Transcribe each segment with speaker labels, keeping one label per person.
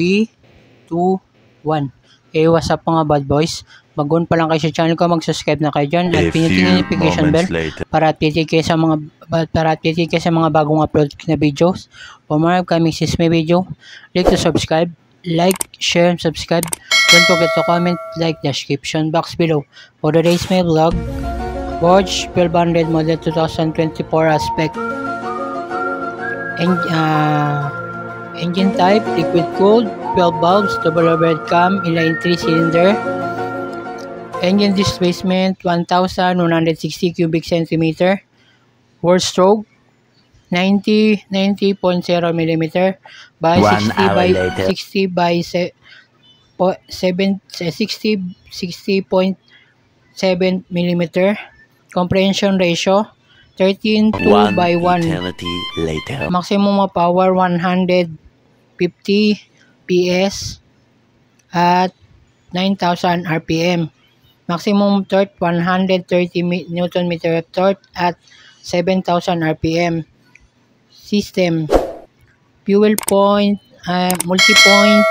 Speaker 1: 3, 2, 1. Hey, what's up mga bad boys? Bagon pa lang kayo sa channel ko, mag-subscribe na kayo dyan at pinutin yung notification bell para updated kayo sa mga bagong upload na videos. For more upcoming sisme video, click to subscribe, like, share, and subscribe. Don't forget to comment, like the description box below. For today's my vlog, Porsche 1200 model 2024 aspect. Engine type, liquid cooled, 12 valves, double overhead cam, inline 3 cylinder. Engine displacement 1160 cubic centimeter. Wheel stroke 90.0 mm by 60 by 60.7 mm. Comprehension ratio 13:2 by 1. Maximum power 150 PS at 9,000 RPM. Maximum torque 130 Nm of torque at 7,000 RPM. System fuel point, multi-point,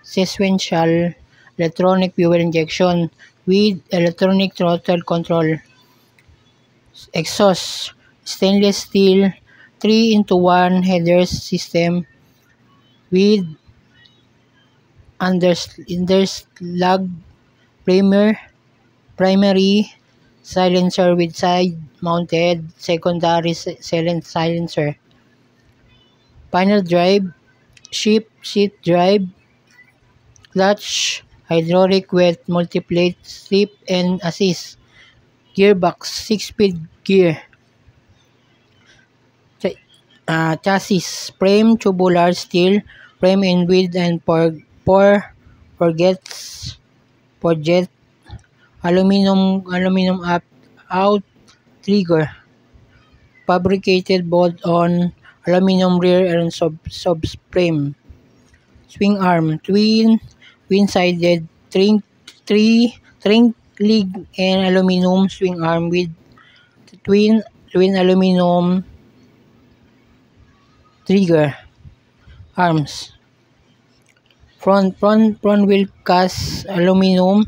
Speaker 1: sequential electronic fuel injection with electronic throttle control. Exhaust stainless steel 3-in-1 headers system with underslug primary silencer with side mounted secondary silencer. Final drive, shift drive, clutch, hydraulic with multi-plate slip and assist, gearbox 6-speed gear. Chassis frame tubular steel frame in width and forget aluminum out trigger, fabricated both on aluminum rear and subframe. Swing arm twin-sided three leg and aluminum swing arm with twin aluminum trigger arms. Front wheel cast aluminum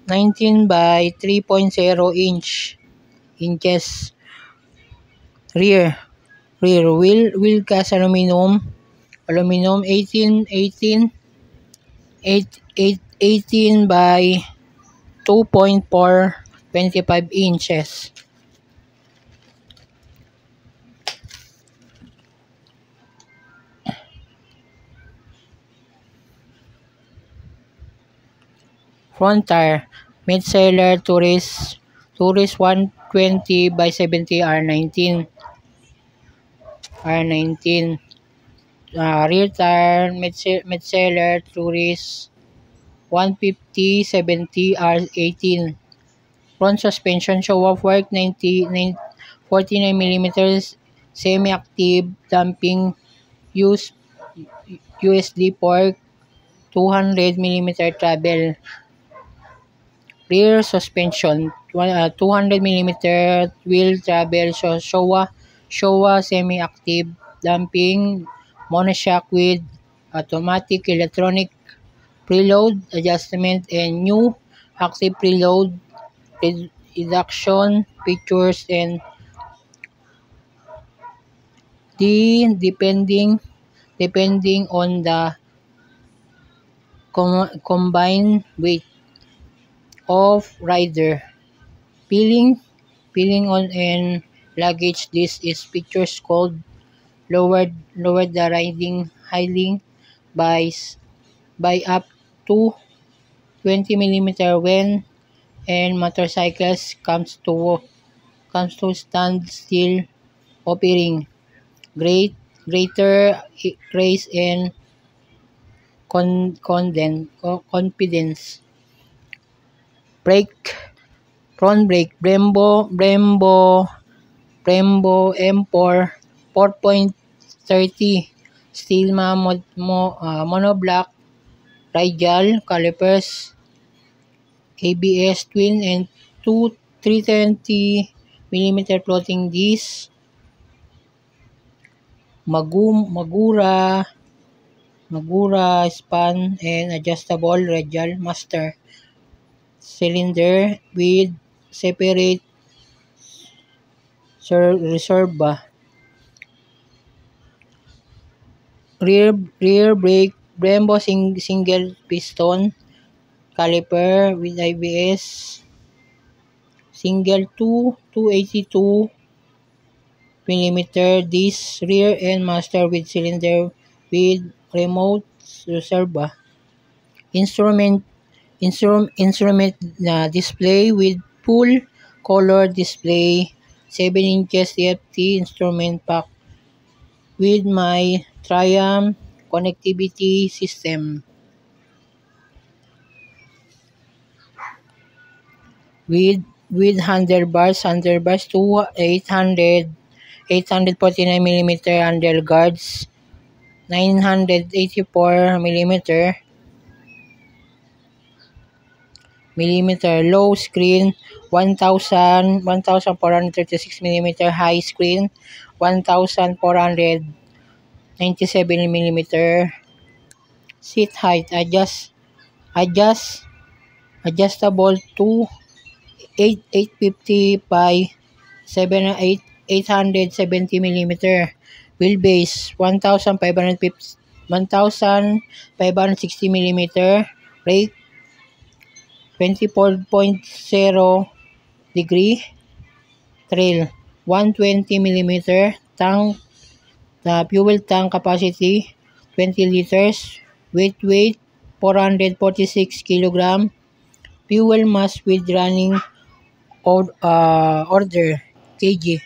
Speaker 1: 19 by 3.0 inches. Rear wheel cast aluminum 18 by 2.4 25 inches. Front tire mid-seller Tourist 120 by 70 R19. Rear tire mid-seller Tourist 150 70 R18. Front suspension show off work 49 mm semi-active damping USD port 200 mm travel. Rear suspension 200 mm wheel travel Showa semi-active damping monoshock with automatic electronic preload adjustment and new active preload reduction features and depending on the combined weight of rider. Peeling on and luggage. This is features called lowered the riding height by up to 20 mm when and motorcycles comes to standstill operating. Greater grace and confidence. Front brake Brembo M4 4.30 steel monoblock radial calipers, ABS twin and 320 mm floating disc, Magura span and adjustable radial master cylinder with separate reserva. Rear brake Brembo single piston caliper with ABS. Single 282 mm disc rear end master with cylinder with remote reserva. Instrument na display with full color display, 7 inches TFT instrument pack with my Triumph connectivity system. With handlebars to 849 mm handle guards, 984 millimeter low screen, 1436 mm high screen, 1497 mm seat height adjustable to 850 by 870 mm wheelbase, 1560 mm rake, 24.0 degree trail, 120 mm tank. The fuel tank capacity 20 liters, weight 446 kg, fuel mass with running order kg.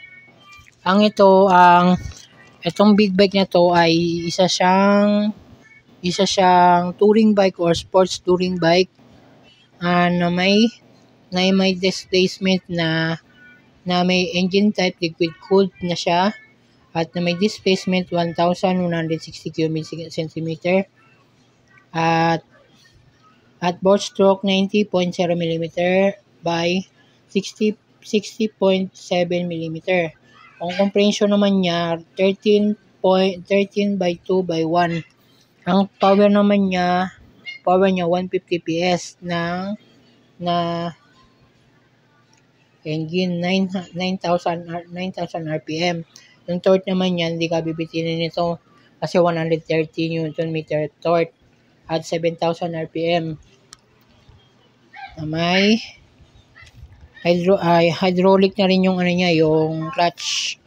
Speaker 1: Itong big bike na to ay isa siyang touring bike or sports touring bike na may displacement na may engine type liquid cooled na siya at na may displacement 1,160 cm at board stroke 90.0 mm by 60.7 mm. Ang compression naman niya 13 by 2 by 1. Ang power niya 150 PS na engine, 9,000 RPM. Yung torque naman niya, hindi ka bibitinin nito kasi 130 Nm torque at 7,000 RPM. May hydraulic na rin yung yung clutch.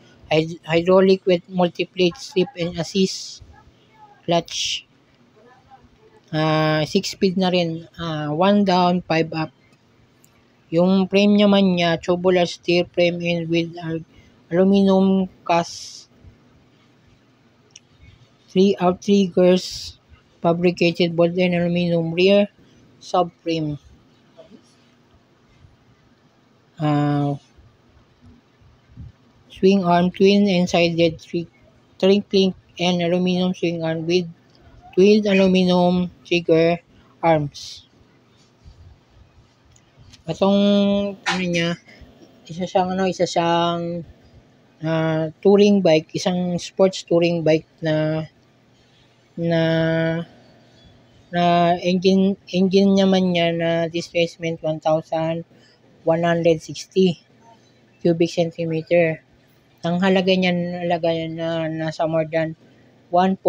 Speaker 1: Hydraulic with multi-plate slip and assist clutch. 6-speed na rin. 1 down, 5 up. Yung frame naman niya, tubular steel frame and with aluminum cast. 3 outriggers fabricated both in aluminum rear subframe. Swing arm twin and sided trickling and aluminum swing arm with twin aluminum trigger arms. Itong niya, isa siyang touring bike, isang sports touring bike na engine naman niya na displacement 1,160 cubic centimeter. Ang halaga niya na nasa more than 1.2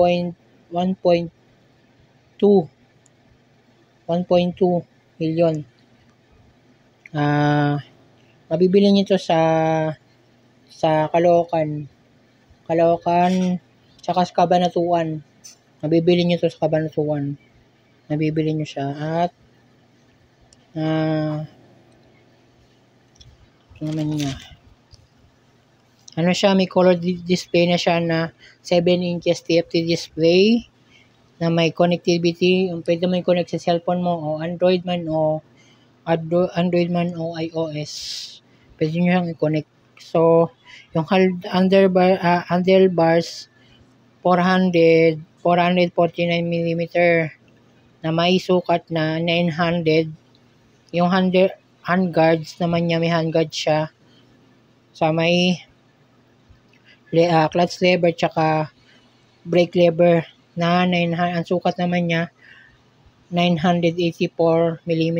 Speaker 1: million. Mabibili niyo to sa Caloocan tsaka sa Cabanatuan. Mabibili niyo to sa Cabanatuan. Nabibili niyo siya at ito naman niya. Siya, may color display na siya na 7 inches TFT display na may connectivity. Pwede mo i-connect sa cellphone mo o Android man o iOS. Pwede nyo siyang i-connect. So, yung handlebars 449 mm na may sukat na 900. Yung handguards naman niya, may handguard siya sa may clutch lever tsaka brake lever na 900, ang sukat naman niya 984 mm.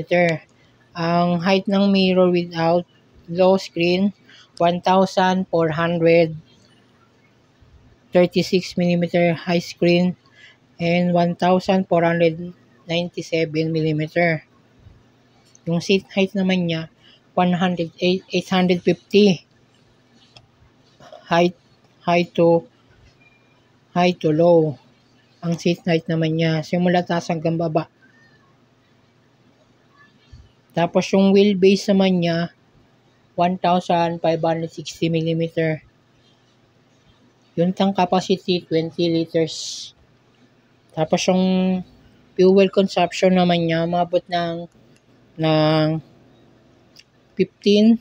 Speaker 1: Ang height ng mirror without low screen 1,436 mm, high screen and 1,497 mm. Yung seat height naman niya 850 high to low. Ang seat height naman niya simula taas hanggang baba. Tapos yung wheelbase naman niya 1,560 mm. Yung tank capacity 20 liters. Tapos yung fuel consumption naman niya umabot ng 15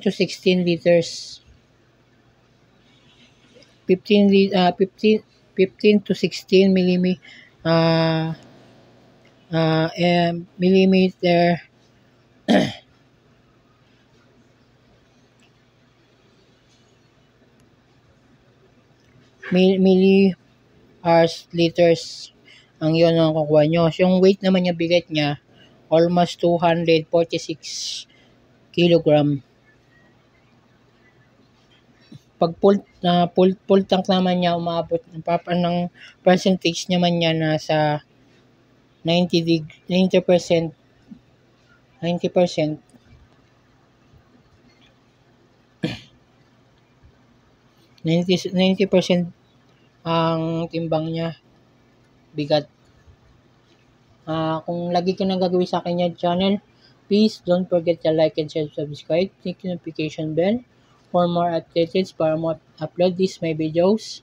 Speaker 1: to 16 liters. 15 to 16 millimeter hours liters ang yun ang kukuha nyo. So, yung weight naman niya, bigat niya almost 246 kilogram. Pag full tank naman niya umabot ng percentage naman niya nasa 90%. 90% ang timbang niya, bigat. Kung lagi ka nang gagawin sa akin yung channel, please don't forget to like and share, subscribe, click the notification bell for more updates para mo upload these my videos.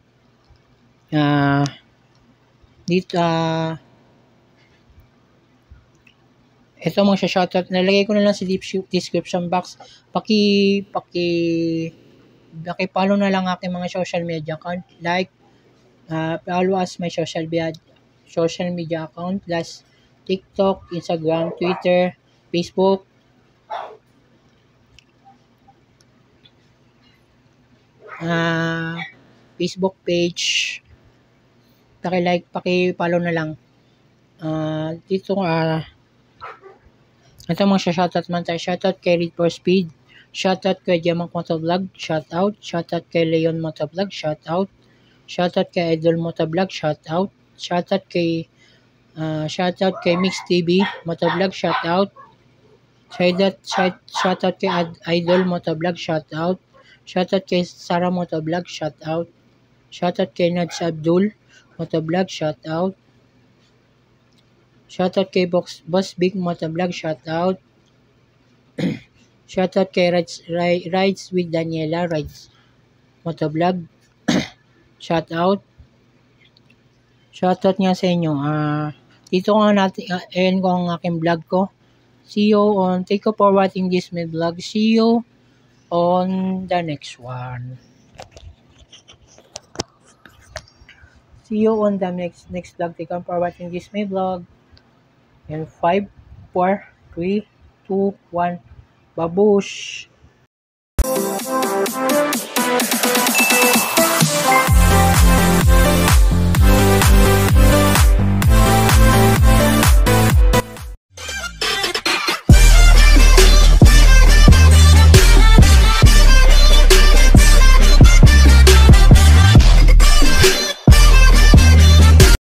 Speaker 1: Ito mga shoutout, nalagay ko na lang sa description box. Paki-follow na lang aking mga social media account. Like, follow us my social media account plus TikTok, Instagram, Twitter, Facebook. Facebook page. Paki-like, paki-follow na lang. Ito mga shoutout man tayo. Shoutout kay Read for Speed. Shoutout kay Diamond Motovlog. Shoutout. Shoutout kay Leon Motovlog. Shoutout. Shoutout kay Idol Motovlog. Shoutout. Shoutout kay Mix TV Motovlog. Shoutout. Shoutout kay Idol Motovlog. Shoutout. Shoutout kay Sarah Motovlog. Shoutout. Shoutout kay Nads Abdul Motovlog. Shoutout. Shoutout kay Boss Big Motovlog. Shoutout. Shoutout kay Rides with Daniela Rides Motovlog. Shoutout. Shoutout nga sa inyo. Dito ko natin end ko ang aking vlog ko. See you on, thank you for watching this my vlog. See you on the next one. See you on the next vlog. Thank you for watching this my vlog. And 5, 4, 3, 2, 1. Babush!